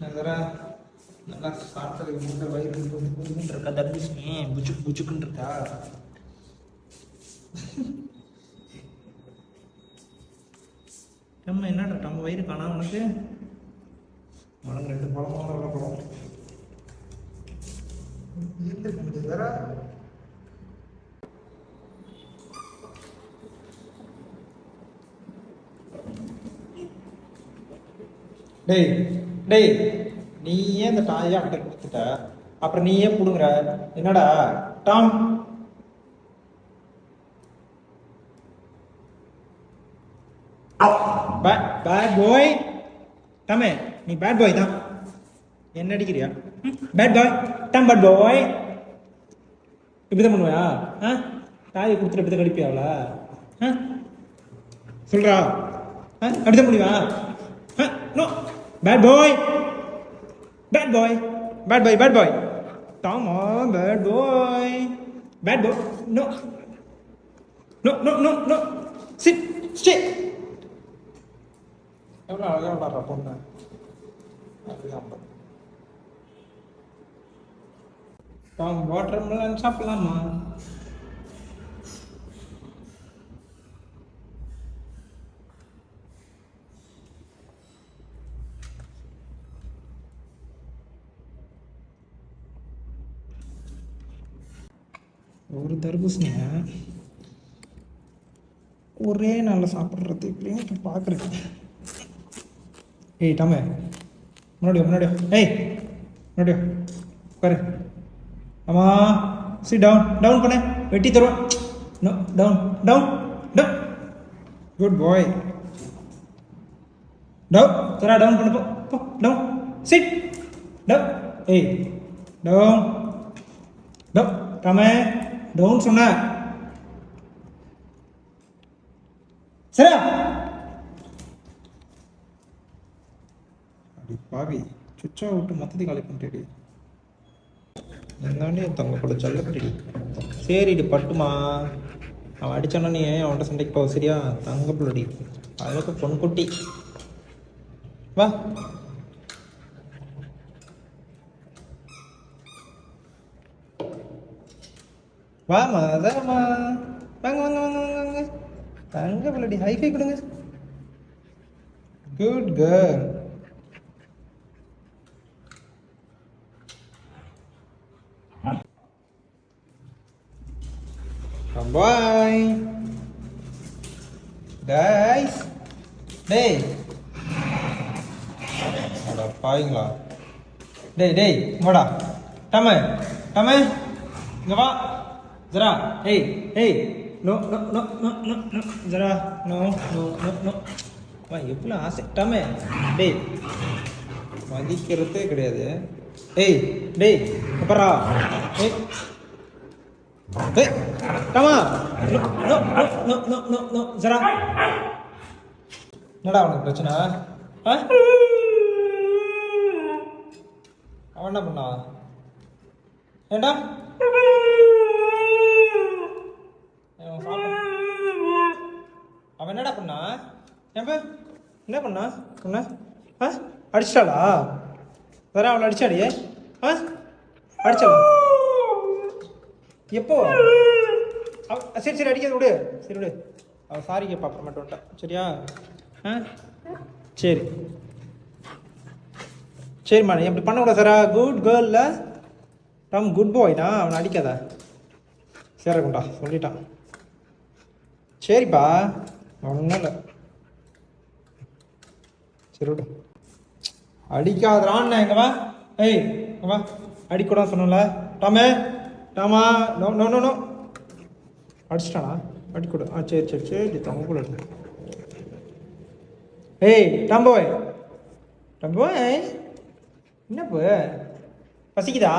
அதரா நல்லா சாப்பிட்டதுக்கு முன்னாடி வயிறு இருக்கா தர்பிஷ்ணி புச்சுக்கு புச்சுக்குன்னு இருக்கா. நம்ம என்னடா நம்ம வயிறு காணா உனக்கு? உனக்கு 2 பழம் பழம் வேற. டேய் டேய், நீ ஏன் இந்த டாயை அவன்கிட்ட கொடுத்துட்ட? அப்புறம் நீ ஏன் புடுங்குற? என்னடா டாம்? பேட் பாய் டாமே, நீ பேட் பாய் தான். என்ன அடிக்கிறியா? Bad boy Tom, bad boy. இப்படிதான் பண்ணுவியா? டாயை கொடுத்துட்டு இப்படிதான் கடிப்பியாவளா? சொல்றா, அப்படிதான் முடியுமா? No, bad boy bad boy bad boy bad boy Tom, bad boy bad boy. No no no no no, sit stay. எவ்வளோ அழகாக விளாட்றா பொண்ணு. அதுதான் டாம், வாட்டர் மெலன் சாப்பிடலாமா? ஒரு தர்பூசணிய ஒரே நாளில் சாப்பிட்றது இப்படின்னு பார்க்குறேன். ஏய் டாமே, முன்னாடியோ ஏய் முன்னாடியோ உட்காரு. ஆமாம், சி டவுன் டவுன் பண்ண, வெட்டி தருவேன். No, down down down. Good boy. Down தரா, டவுன் பண்ணு. போ டவுன். Sit down. ஏய் டவுன் டவுன். டாமே டவுன் சொன்ன சரியா? அப்படி பாவி சுச்சா விட்டு மொத்தத்தை காலி பண்ணிட்டு இருந்தாண்டி தங்க கூட சொல்லப்படி. சரிடி பட்டுமா, அவன் அடித்தானா நீ அவன்கிட்ட சண்டைக்கு போக. சரியா தங்க பிள்ளடி, அதுக்கு பொன்குட்டி வா. வாமா அதாம்மா, வாங்க வாங்க வாங்க வாங்க வாங்க. தங்க பிள்ளடி, ஹைஃபை கொடுங்க. Good girl. Bye guys. டேய் அடா பாய்ங்களா. டேய் டேய் வாடா. டாமே டாமே இங்க வா ஜரா. ஏய் ஏய், no no no no no no ஜரா. No no no no. வா, எவ்வளோ ஆசை டாமே. டேய் மதிக்கிறதே கிடையாது. ஏய் டேய் அப்புறா. ஏய் ஏய் டாமா, no no no no no no ஜரா. என்னடா அவனுக்கு பிரச்சனை? அவன் என்ன பண்ணா? ஏண்டா அவன் என்னடா பண்ணா? என்ன பண்ணா சொன்ன? அடிச்சிட்டாளா? வேற அவளை அடிச்சாடியே? அடிச்சாளா? எப்போ? சரி சரி, அடிக்கிறது விடு. சரி விடு, அவள் சாரி கேட்பா அப்புறமேட்டு வந்துட்டான். சரியா? சரி சரிம்மா, நீ அப்படி பண்ணக்கூடாது சாரா. குட் கேர்ள்ல டாம், குட் பாய்னா. அவனை அடிக்காத. சேரக்குண்டா சொல்லிட்டான். சரிப்பா, ஒன்றும் இல்லை. சரி விடு, அடிக்காதரான்னு எங்க வா. ஏய் வா, அடிக்கூடாது சொன்னல. டாமே டாமா, நோ நோ நோ நோ. அடிச்சிட்டானா? அடிக்கூட. சரி சரி சரி, தங்க கூட. ஏய் டம்போய் டம்போய், என்ன போ பசிக்குதா?